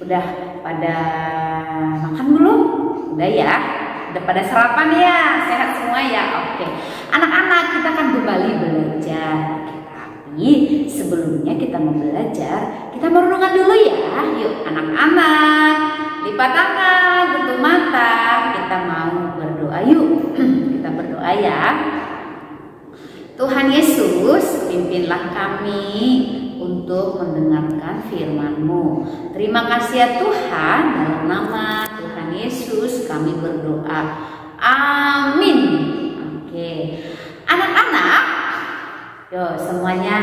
Udah pada makan belum? Udah ya? Udah pada sarapan ya? Sehat semua ya? Oke. Anak-anak, kita kan kembali belajar. Tapi sebelumnya kita mau belajar, kita mau renungan dulu ya. Yuk anak-anak, lipat tangan, tutup mata. Kita mau berdoa yuk. Kita berdoa ya. Tuhan Yesus, pimpinlah kami untuk mendengarkan firman-Mu. Terima kasih ya Tuhan, dalam nama Tuhan Yesus kami berdoa. Amin. Oke. Anak-anak, yuk semuanya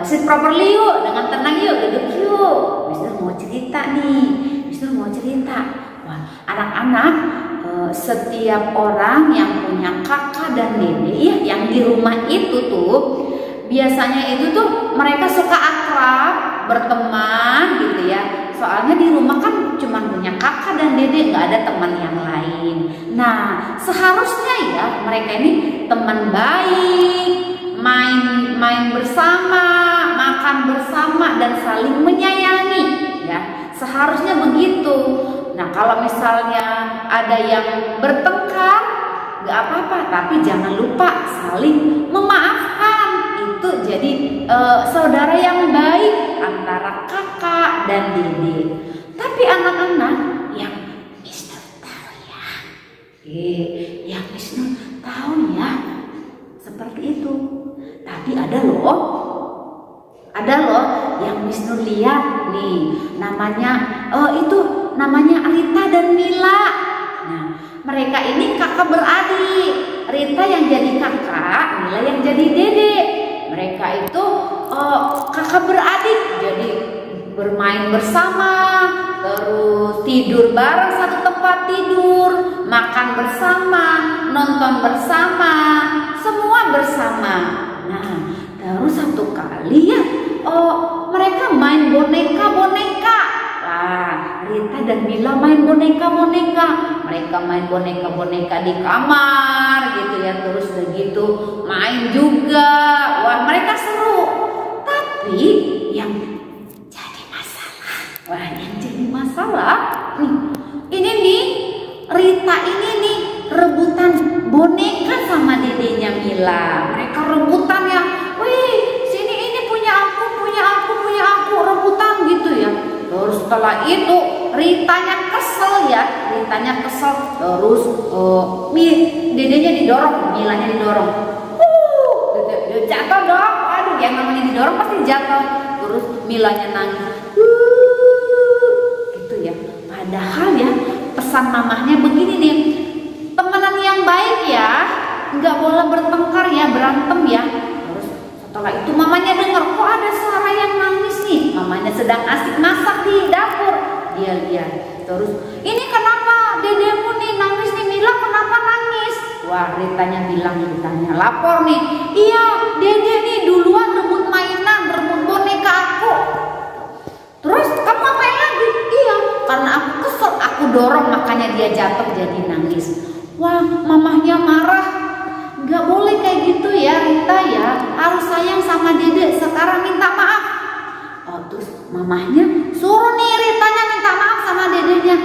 sit properly yuk, dengan tenang yuk, duduk yuk. Mister mau cerita nih, Mister mau cerita. Wah, anak-anak, setiap orang yang punya kakak dan dede ya, yang di rumah itu tuh biasanya itu tuh mereka suka akrab, berteman gitu ya. Soalnya di rumah kan cuma punya kakak dan dede, nggak ada teman yang lain. Nah, seharusnya ya mereka ini teman baik, main bersama, makan bersama dan saling menyayangi ya. Seharusnya begitu. Nah, kalau misalnya ada yang bertengkar, nggak apa-apa, tapi jangan lupa saling memaafkan. Itu jadi saudara yang baik antara kakak dan dede. Tapi anak-anak yang Mister tahu ya, yang Mister tahu ya, seperti itu. Tapi ada loh yang Mister lihat nih, namanya Rita dan Mila. Nah, mereka ini kakak beradik. Rita yang jadi kakak, Mila yang jadi dede. Mereka itu kakak beradik, jadi bermain bersama, terus tidur bareng satu tempat tidur, makan bersama, nonton bersama, semua bersama. Nah, terus satu kali ya, mereka main boneka-boneka. Wah, Rita dan Mila main boneka-boneka. Mereka main boneka-boneka di kamar gitu ya. Terus begitu main juga. Wah, mereka seru. Tapi yang jadi masalah, ini nih Rita ini nih rebutan boneka sama dedenya Mila. Mereka rebutan ya. Wih, sini ini punya aku, rebutan gitu ya. Terus setelah itu Ritanya kesel. Terus dedenya didorong, Milanya didorong. Jatuh dong. Aduh, yang namanya didorong pasti jatuh. Terus Milanya nangis. Gitu ya. Padahal ya pesan mamahnya begini nih. Temenan yang baik ya, nggak boleh bertengkar ya, berantem ya. Terus setelah itu mamanya dengar, kok ada suara yang nangis nih. Mamanya sedang asik masak di dapur. Dia lihat. Terus, ini kenapa dedemu nih nangis nih, Mila kenapa nangis? Wah, Ritanya lapor nih. Iya, dede nih duluan rebut mainan, rebut boneka aku. Terus kamu ngapain lagi? Iya, karena aku kesel, aku dorong makanya dia jatuh jadi nangis. Wah, mamahnya marah. Gak boleh kayak gitu ya Rita ya, harus sayang sama dede, sekarang minta maaf. Terus mamahnya suruh nih Ritanya minta maaf sama dedenya.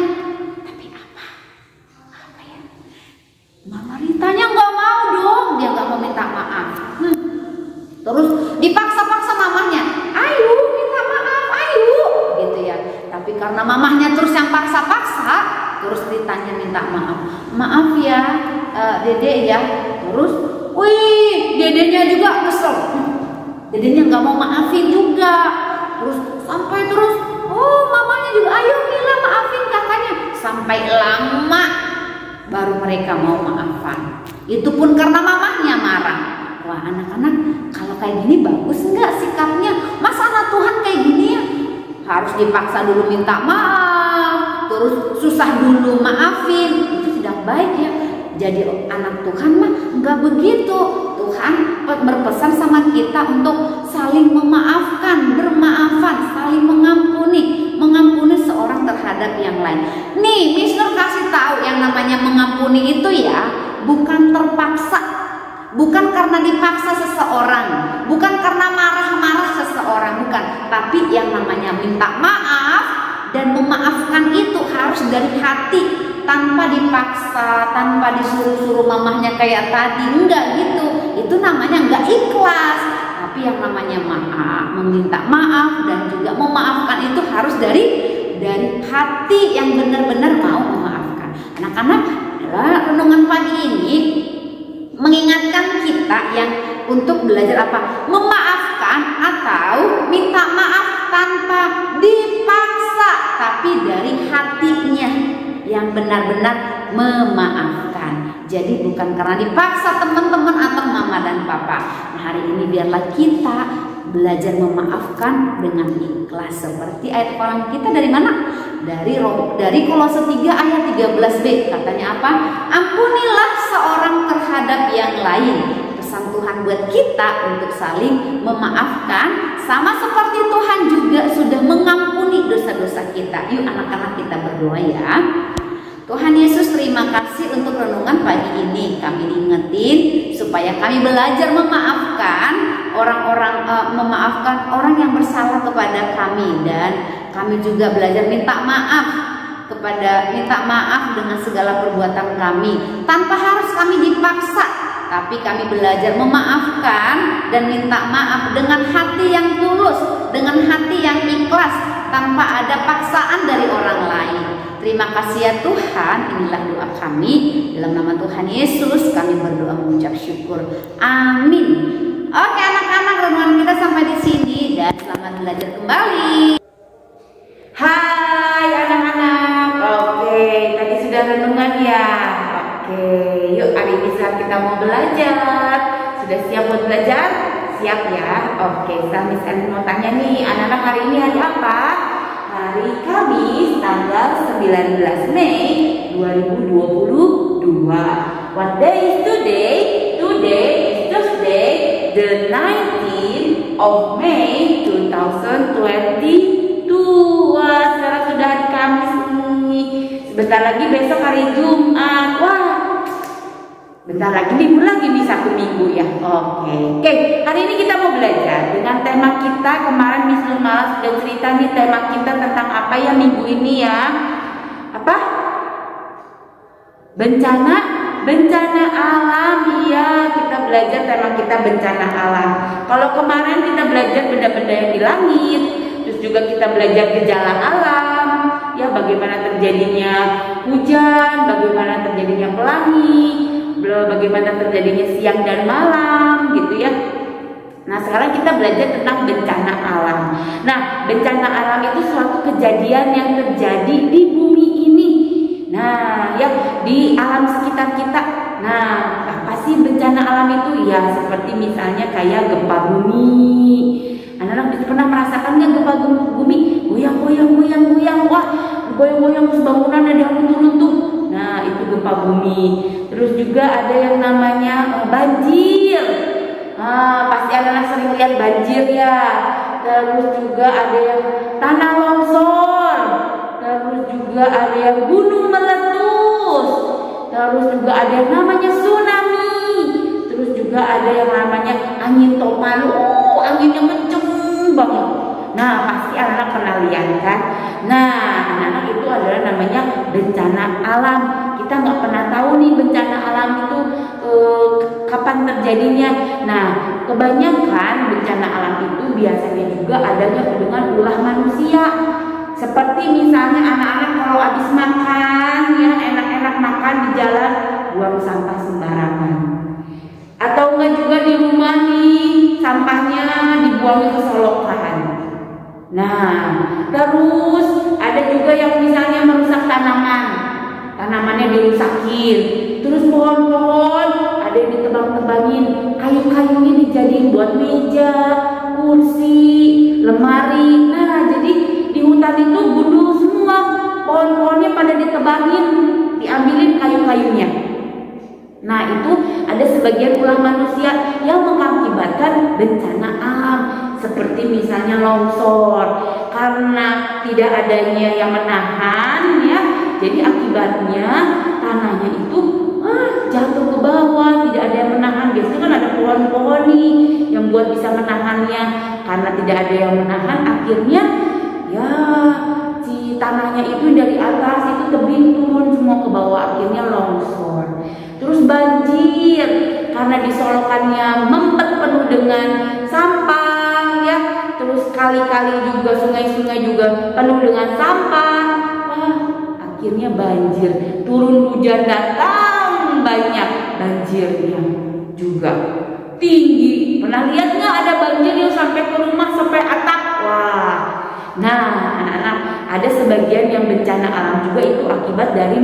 Tapi apa ya? Mama Ritanya nggak mau dong, dia nggak mau minta maaf. Terus dipaksa-paksa mamahnya, ayo minta maaf, ayo gitu ya. Tapi karena mamahnya terus yang paksa-paksa, terus Ritanya minta maaf. Maaf ya dede ya. Terus, wih, dedenya juga kesel. Dedenya nggak mau maafin juga. Terus mamanya juga, ayo Mila maafin kakaknya. Sampai lama baru mereka mau maafan. Itu pun karena mamahnya marah. Wah, anak-anak, kalau kayak gini bagus nggak sikapnya? Masa anak Tuhan kayak gini ya? Harus dipaksa dulu minta maaf, terus susah dulu maafin. Itu tidak baik ya. Jadi anak Tuhan mah nggak begitu. Tuhan berpesan sama kita untuk saling memaafkan, bermaafan, saling mengampuni. mengampuni itu ya bukan terpaksa, bukan karena dipaksa seseorang, bukan karena marah-marah seseorang, bukan. Tapi yang namanya minta maaf dan memaafkan itu harus dari hati, tanpa dipaksa, tanpa disuruh-suruh mamahnya kayak tadi, enggak gitu. Itu namanya enggak ikhlas. Tapi yang namanya maaf, meminta maaf dan juga memaafkan itu harus dari hati yang benar-benar mau memaafkan. Anak-anak, renungan pagi ini mengingatkan kita yang untuk belajar apa? Memaafkan atau minta maaf tanpa dipaksa, tapi dari hatinya yang benar-benar memaafkan. Jadi bukan karena dipaksa teman-teman atau mama dan papa. Nah, hari ini biarlah kita belajar memaafkan dengan ikhlas, seperti ayat Quran kita dari mana? Dari Kolose 3 ayat 13b. Katanya apa? Ampunilah seorang terhadap yang lain. Pesan Tuhan buat kita untuk saling memaafkan, sama seperti Tuhan juga sudah mengampuni dosa-dosa kita. Yuk anak-anak, kita berdoa ya. Tuhan Yesus, terima kasih untuk renungan pagi ini. Kami diingetin supaya kami belajar memaafkan memaafkan orang yang bersalah kepada kami, dan kami juga belajar minta maaf dengan segala perbuatan kami tanpa harus kami dipaksa, tapi kami belajar memaafkan dan minta maaf dengan hati yang tulus, dengan hati yang ikhlas, tanpa ada paksaan dari orang lain. Terima kasih ya Tuhan, inilah doa kami. Dalam nama Tuhan Yesus kami berdoa mengucap syukur. Amin. Oke anak-anak, renungan kita sampai di sini dan selamat belajar kembali. Hai anak-anak. Oke, tadi sudah renungan ya. Oke, yuk hari ini saat kita mau belajar. Sudah siap buat belajar? Siap ya? Oke, sekarang Miss Elin mau tanya nih, anak-anak hari ini hari apa? Hari Kamis tanggal 19 Mei 2022. What day is today? Today is Thursday, the 19th of May 2022. Wah, sekarang sudah hari Kamis nih. Sebentar lagi besok hari Jumat. Wah, bentar lagi minggu lagi nih, satu minggu ya. Oke, hari ini kita mau belajar dengan tema kita. Kemarin Miss Nurmala sudah cerita nih tema kita tentang apa ya minggu ini ya? Apa? Bencana alam. Iya, kita belajar tema kita bencana alam. Kalau kemarin kita belajar benda-benda yang di langit, terus juga kita belajar gejala alam, ya bagaimana terjadinya hujan, bagaimana terjadinya pelangi, bagaimana terjadinya siang dan malam gitu ya. Nah sekarang kita belajar tentang bencana alam. Nah bencana alam itu suatu kejadian yang terjadi di bumi ini. Nah ya di alam sekitar kita. Nah apa sih bencana alam itu? Ya seperti misalnya kayak gempa bumi. Anak-anak pernah merasakan nggak gempa bumi? Goyang. Wah goyang-goyang terus bangunan ada yang runtuh. Nah itu gempa bumi. Terus juga ada yang namanya banjir. Pasti anak-anak sering lihat banjir ya. Terus juga ada yang tanah longsor. Terus juga ada yang gunung meletus. Terus juga ada yang namanya tsunami. Terus juga ada yang namanya angin topan. Anginnya kenceng banget. Nah pasti anak-anak pernah lihat kan. Nah anak-anak itu adalah namanya bencana alam. Kita nggak pernah tahu nih bencana alam itu kapan terjadinya. Nah kebanyakan bencana alam itu biasanya juga adanya dengan ulah manusia. Seperti misalnya anak-anak kalau habis makan ya enak-enak makan di jalan, buang sampah sembarangan. Atau enggak juga di rumah nih sampahnya dibuang ke solokan. Nah terus ada juga yang misalnya merusak tanamannya dirusakin. Terus pohon-pohon ada yang ditebang-tebangin, kayu-kayunya dijadiin buat meja, kursi, lemari. Nah jadi di hutan itu gundul semua, pohon-pohonnya pada ditebangin, diambilin kayu-kayunya. Nah itu ada sebagian ulah manusia yang mengakibatkan bencana alam, seperti misalnya longsor. Karena tidak adanya yang menahan ya, jadi akibatnya tanahnya itu jatuh ke bawah, tidak ada yang menahan. Biasanya kan ada pohon-pohon nih yang buat bisa menahannya. Karena tidak ada yang menahan, akhirnya ya si tanahnya itu dari atas itu tebing turun semua ke bawah, akhirnya longsor. Terus banjir karena disolokannya mempet penuh dengan sampah ya. Terus kali-kali juga, sungai-sungai juga penuh dengan sampah. Wah, akhirnya banjir. Turun hujan datang banyak, banjirnya juga tinggi. Pernah lihat nggak ada banjir yang sampai ke rumah, sampai atap? Wah. Nah, anak-anak, ada sebagian yang bencana alam juga itu akibat dari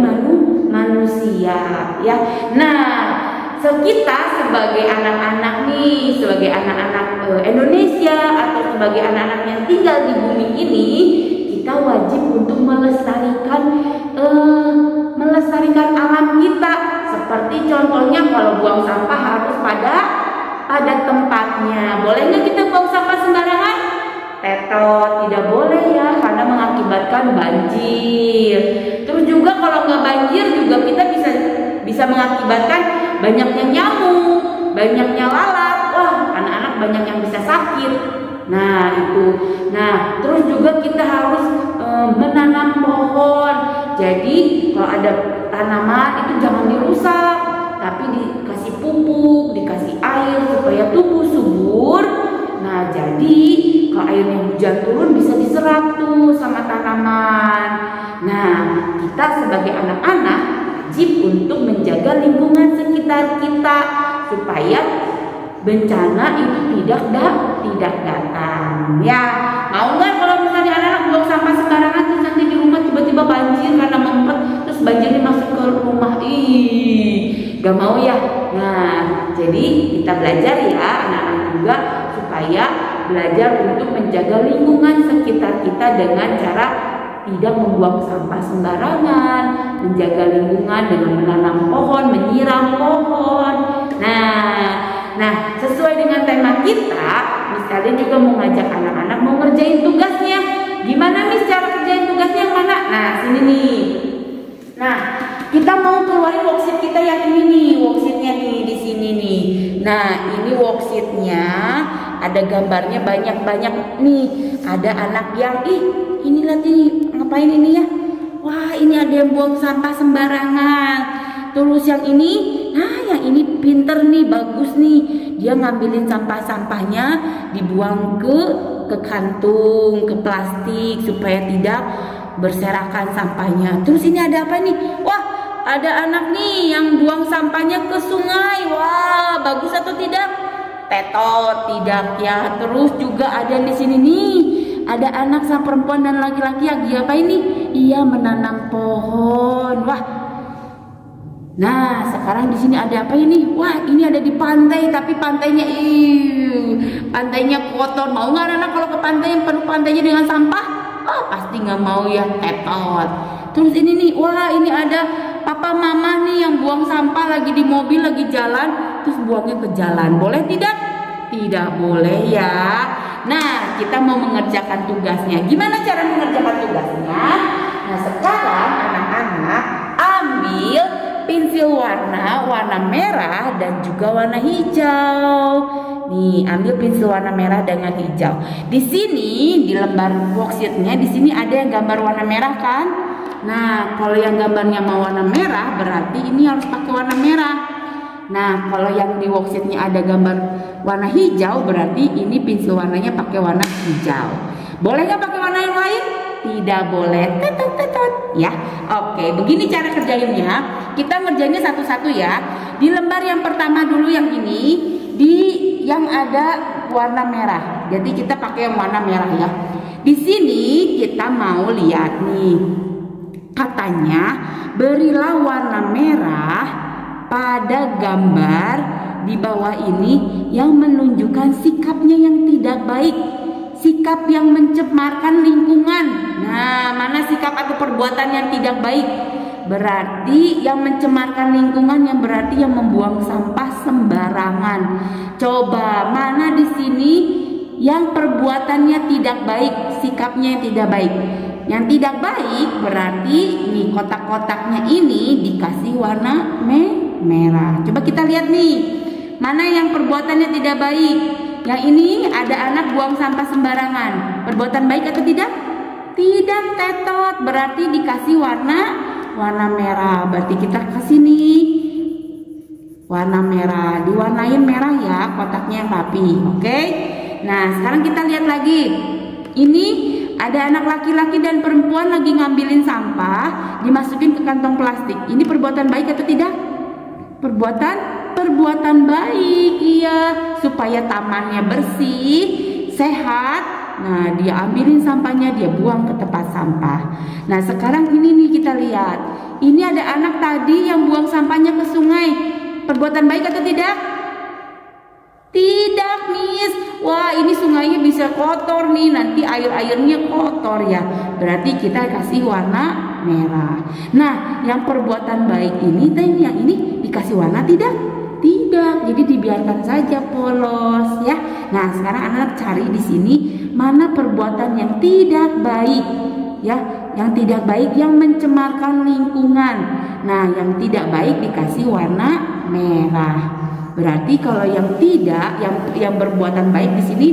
manusia ya. Nah, kita sebagai anak-anak nih, sebagai anak-anak Indonesia atau sebagai anak-anak yang tinggal di bumi ini, kita wajib untuk melestarikan alam kita. Seperti contohnya kalau buang sampah harus pada tempatnya. Boleh nggak kita buang sampah sembarangan? Tetot, tidak boleh ya, karena mengakibatkan banjir. Terus juga kalau nggak banjir juga kita bisa mengakibatkan banyaknya nyamuk, banyaknya lalat. Wah, anak-anak banyak yang bisa sakit. Nah itu. Nah terus juga kita harus menanam pohon. Jadi kalau ada tanaman itu jangan dirusak, tapi dikasih pupuk, dikasih air supaya tumbuh subur. Nah jadi kalau airnya hujan turun bisa diserap tuh sama tanaman. Nah kita sebagai anak-anak wajib untuk menjaga lingkungan sekitar kita supaya bencana itu tidak datang ya. Mau nggak kalau misalnya anak-anak buang sampah sembarangan terus nanti di rumah tiba-tiba banjir karena mempet, terus banjirnya masuk ke rumah? Gak mau ya. Nah jadi kita belajar ya anak-anak juga supaya belajar untuk menjaga lingkungan sekitar kita dengan cara tidak membuang sampah sembarangan, menjaga lingkungan dengan menanam pohon, menyiram pohon. Nah, sesuai dengan tema kita, Miss Kalian juga mau ngajak anak-anak mau ngerjain tugasnya. Gimana Miss cara kerjain tugasnya yang mana? Nah, sini nih. Nah, kita mau keluarin worksheet kita yang ini nih, worksheetnya nih di sini nih. Nah, ini worksheetnya ada gambarnya banyak-banyak nih. Ada anak yang ini nanti ngapain ini ya? Wah, ini ada yang buang sampah sembarangan. Terus yang ini, nah yang ini pinter nih, bagus nih. Dia ngambilin sampah-sampahnya, dibuang ke kantung, ke plastik supaya tidak berserakan sampahnya. Terus ini ada apa nih? Wah, ada anak nih yang buang sampahnya ke sungai. Wah, bagus atau tidak? Tetot, tidak ya. Terus juga ada di sini nih. Ada anak sama perempuan dan laki-laki yang dia apa ini? Ia menanam pohon. Wah. Nah, sekarang di sini ada apa ini? Wah, ini ada di pantai, tapi pantainya pantainya kotor. Mau nggak anak kalau ke pantai yang penuh pantainya dengan sampah? Oh, pasti nggak mau ya, tetot. Terus ini nih, wah ini ada papa mama nih yang buang sampah lagi di mobil, lagi jalan, terus buangnya ke jalan. Boleh tidak? Tidak boleh ya. Nah, kita mau mengerjakan tugasnya. Gimana cara mengerjakan tugasnya? Nah, sekarang anak-anak ambil pensil warna merah dan juga warna hijau. Nih, ambil pensil warna merah dengan hijau. Di sini di lembar worksheetnya di sini ada yang gambar warna merah kan? Nah, kalau yang gambarnya mau warna merah berarti ini harus pakai warna merah. Nah, kalau yang di worksheetnya ada gambar warna hijau berarti ini pensil warnanya pakai warna hijau. Boleh nggak pakai warna yang lain? Tidak boleh. Tetot ya. Oke, begini cara kerjainnya. Kita ngerjainnya satu-satu ya. Di lembar yang pertama dulu yang ini, yang ada warna merah. Jadi kita pakai yang warna merah ya. Di sini kita mau lihat nih. Katanya berilah warna merah pada gambar di bawah ini yang menunjukkan sikapnya yang tidak baik, sikap yang mencemarkan lingkungan. Nah, mana sikap atau perbuatan yang tidak baik? Berarti yang mencemarkan lingkungan, yang berarti yang membuang sampah sembarangan. Coba mana di sini yang perbuatannya tidak baik, sikapnya yang tidak baik? Yang tidak baik berarti nih kotak-kotaknya ini dikasih warna merah. Coba kita lihat nih, mana yang perbuatannya tidak baik. Yang ini ada anak buang sampah sembarangan. Perbuatan baik atau tidak? Tidak, tetot. Berarti dikasih warna merah. Berarti kita kasih nih warna merah. Diwarnain merah ya, kotaknya yang rapi. Oke. Nah, sekarang kita lihat lagi. Ini ada anak laki-laki dan perempuan lagi ngambilin sampah, dimasukin ke kantong plastik. Ini perbuatan baik atau tidak? Perbuatan baik, iya, supaya tamannya bersih, sehat. Nah, dia ambilin sampahnya, dia buang ke tempat sampah. Nah, sekarang ini nih kita lihat. Ini ada anak tadi yang buang sampahnya ke sungai. Perbuatan baik atau tidak? Tidak, Miss. Wah, ini sungainya bisa kotor nih, nanti airnya kotor ya. Berarti kita kasih warna merah. Nah, yang perbuatan baik ini, yang ini dikasih warna tidak? Tidak. Jadi dibiarkan saja polos ya. Nah, sekarang anak cari di sini mana perbuatan yang tidak baik ya, yang tidak baik, yang mencemarkan lingkungan. Nah, yang tidak baik dikasih warna merah. Berarti kalau yang tidak, yang berbuatan baik di sini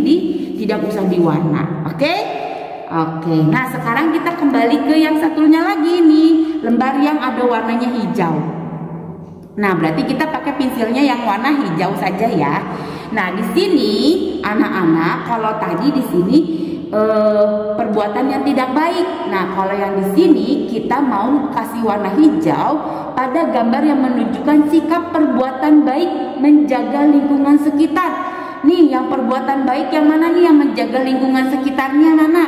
tidak usah diwarna. Oke? Nah, sekarang kita kembali ke yang satunya lagi nih, lembar yang ada warnanya hijau. Nah, berarti kita pakai pensilnya yang warna hijau saja ya. Nah, di sini anak-anak, kalau tadi di sini perbuatan yang tidak baik. Nah, kalau yang di sini kita mau kasih warna hijau pada gambar yang menunjukkan sikap perbuatan baik menjaga lingkungan sekitar. Nih, yang perbuatan baik yang mana nih, yang menjaga lingkungan sekitarnya, Nana?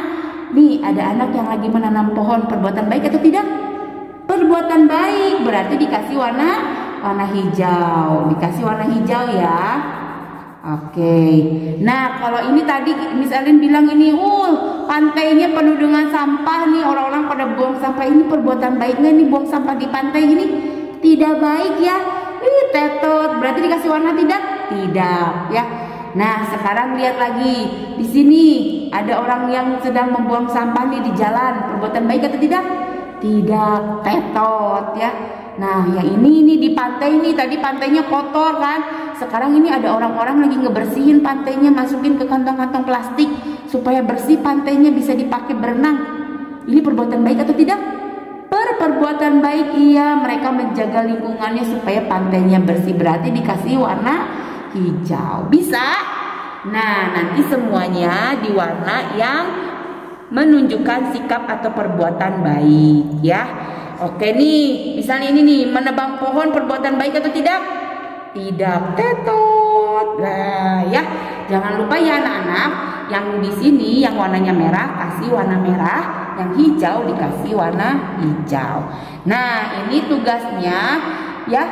Nih, ada anak yang lagi menanam pohon. Perbuatan baik atau tidak? Perbuatan baik, berarti dikasih warna hijau. Dikasih warna hijau ya. Oke. Nah, kalau ini tadi Miss Alin bilang ini, pantainya penuh dengan sampah nih, orang-orang pada buang sampah. Ini perbuatan baik nggak nih buang sampah di pantai ini? Tidak baik ya. Tetot. Berarti dikasih warna tidak? Tidak ya. Nah, sekarang lihat lagi. Di sini ada orang yang sedang membuang sampah nih di jalan. Perbuatan baik atau tidak? Tidak, tetot ya. Nah, yang ini di pantai nih, tadi pantainya kotor kan. Sekarang ini ada orang-orang lagi ngebersihin pantainya, masukin ke kantong-kantong plastik supaya bersih, pantainya bisa dipakai berenang. Ini perbuatan baik atau tidak? Perbuatan baik, iya. Mereka menjaga lingkungannya supaya pantainya bersih. Berarti dikasih warna hijau. Bisa? Nah, nanti semuanya di warna yang menunjukkan sikap atau perbuatan baik ya. Oke nih, misalnya ini nih, menebang pohon perbuatan baik atau tidak? Tidak, tetot. Nah, ya, jangan lupa ya anak-anak, yang di sini yang warnanya merah kasih warna merah, yang hijau dikasih warna hijau. Nah, ini tugasnya ya,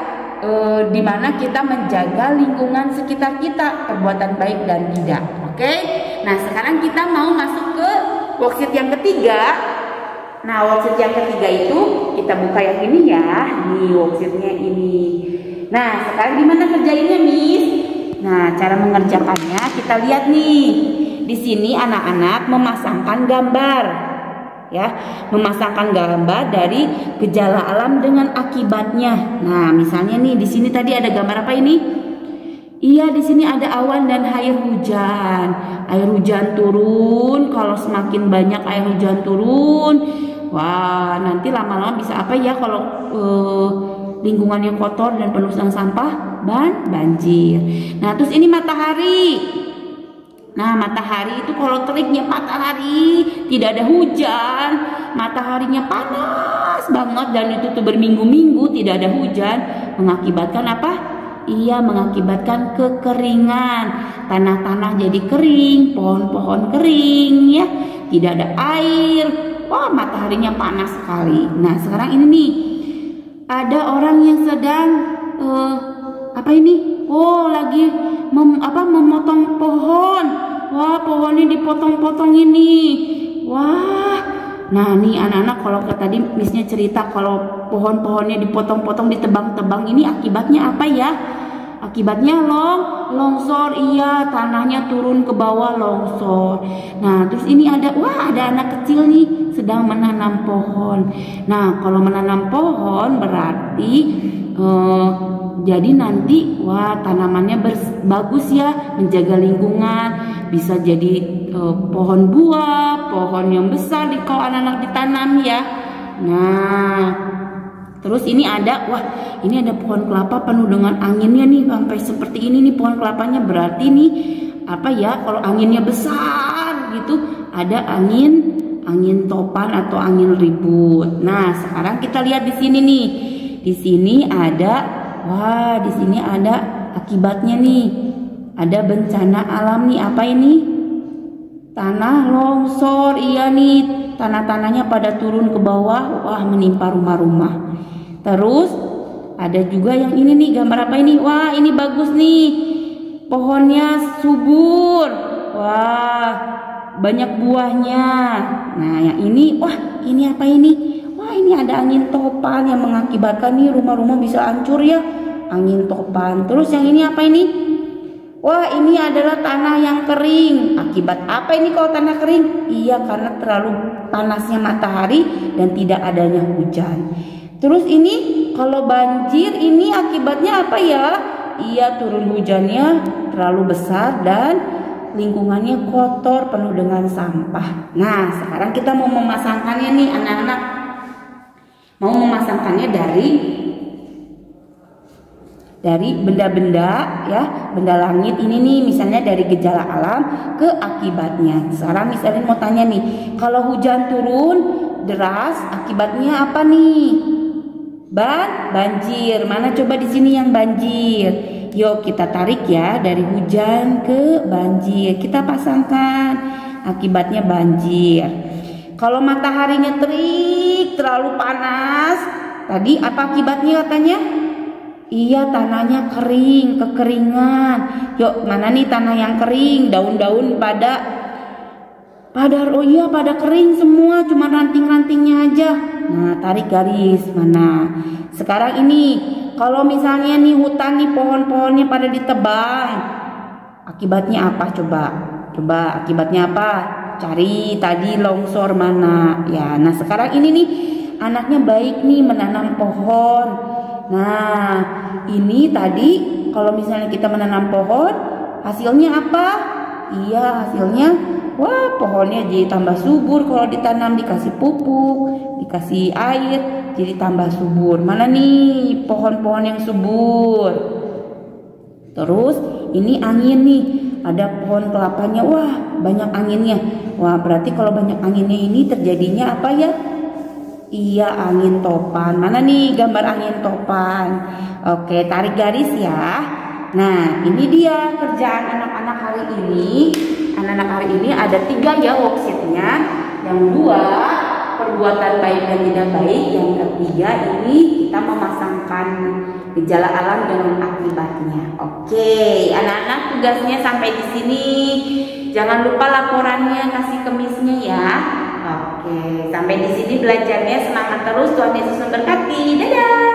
dimana kita menjaga lingkungan sekitar kita, perbuatan baik dan tidak. Oke? Nah, sekarang kita mau masuk ke worksheet yang ketiga. Nah, worksheet yang ketiga itu kita buka yang ini ya. Nih, worksheetnya ini. Nah, sekarang gimana kerjainnya, Miss? Nah, cara mengerjakannya kita lihat nih. Di sini anak-anak memasangkan gambar. Ya, memasangkan gambar dari gejala alam dengan akibatnya. Nah, misalnya nih di sini tadi ada gambar apa ini? Iya, di sini ada awan dan air hujan. Air hujan turun. Kalau semakin banyak air hujan turun, wah, nanti lama-lama bisa apa ya kalau lingkungannya kotor dan penuh dengan sampah? Banjir. Nah, terus ini matahari. Nah, matahari itu kalau teriknya matahari, tidak ada hujan, mataharinya panas banget dan itu tuh berminggu-minggu tidak ada hujan, mengakibatkan apa? Iya, mengakibatkan kekeringan. Tanah-tanah jadi kering, pohon-pohon kering ya, tidak ada air. Wah, mataharinya panas sekali. Nah, sekarang ini nih, ada orang yang sedang apa ini? Oh, lagi memotong pohon. Wah, pohonnya dipotong-potong ini. Wah. Nah, nih anak-anak, kalau tadi Missnya cerita kalau pohon-pohonnya dipotong-potong, ditebang-tebang, ini akibatnya apa ya? Akibatnya longsor, iya, tanahnya turun ke bawah, longsor. Nah, terus ini ada anak kecil nih sedang menanam pohon. Nah, kalau menanam pohon berarti jadi nanti wah tanamannya bagus ya, menjaga lingkungan, bisa jadi pohon buah, pohon yang besar kalau anak-anak ditanam ya. Nah, terus ini ada pohon kelapa penuh dengan anginnya nih, sampai seperti ini nih pohon kelapanya. Berarti nih apa ya, kalau anginnya besar gitu, ada angin topan atau angin ribut. Nah, sekarang kita lihat di sini nih. Di sini ada akibatnya nih. Ada bencana alam nih, apa ini? Tanah longsor. Iya nih, tanah-tanahnya pada turun ke bawah, wah menimpa rumah-rumah. Terus ada juga yang ini nih, gambar apa ini? Wah, ini bagus nih. Pohonnya subur. Wah, banyak buahnya. Nah, yang ini, wah, ini apa ini? Wah, ini ada angin topan yang mengakibatkan nih rumah-rumah bisa hancur ya. Angin topan. Terus yang ini apa ini? Wah, ini adalah tanah yang kering. Akibat apa ini kalau tanah kering? Iya, karena terlalu panasnya matahari dan tidak adanya hujan. Terus ini kalau banjir, ini akibatnya apa ya? Iya, turun hujannya terlalu besar dan lingkungannya kotor, penuh dengan sampah. Nah, sekarang kita mau memasangkannya nih anak-anak. Mau memasangkannya dari benda-benda ya, benda langit ini nih, misalnya dari gejala alam ke akibatnya. Sekarang misalnya mau tanya nih, kalau hujan turun deras akibatnya apa nih? Banjir. Mana coba di sini yang banjir? Yuk kita tarik ya, dari hujan ke banjir. Kita pasangkan akibatnya banjir. Kalau mataharinya terik, terlalu panas, tadi apa akibatnya katanya? Iya, tanahnya kering, kekeringan. Yuk, mana nih tanah yang kering? Daun-daun pada kering semua, cuma ranting-rantingnya aja. Nah, tarik garis mana? Sekarang ini, kalau misalnya nih hutan nih pohon-pohonnya pada ditebang, akibatnya apa coba? Coba akibatnya apa? Cari tadi longsor mana? Ya, nah sekarang ini nih anaknya baik nih menanam pohon. Nah, ini tadi kalau misalnya kita menanam pohon, hasilnya apa? Iya, hasilnya wah pohonnya jadi tambah subur kalau ditanam, dikasih pupuk, dikasih air, jadi tambah subur. Mana nih pohon-pohon yang subur? Terus ini angin nih, ada pohon kelapanya, wah banyak anginnya. Wah, berarti kalau banyak anginnya ini terjadinya apa ya? Iya, angin topan. Mana nih gambar angin topan? Oke, tarik garis ya. Nah, ini dia kerjaan anak-anak hari ini. Anak-anak hari ini ada 3 ya worksheetnya. Yang 2 perbuatan baik dan tidak baik. Yang ketiga ini kita memasangkan gejala alam dengan akibatnya. Oke, anak-anak tugasnya sampai di sini. Jangan lupa laporannya kasih ke miss-nya ya. Oke, sampai di sini belajarnya. Semangat terus, Tuhan Yesus memberkati. Dadah.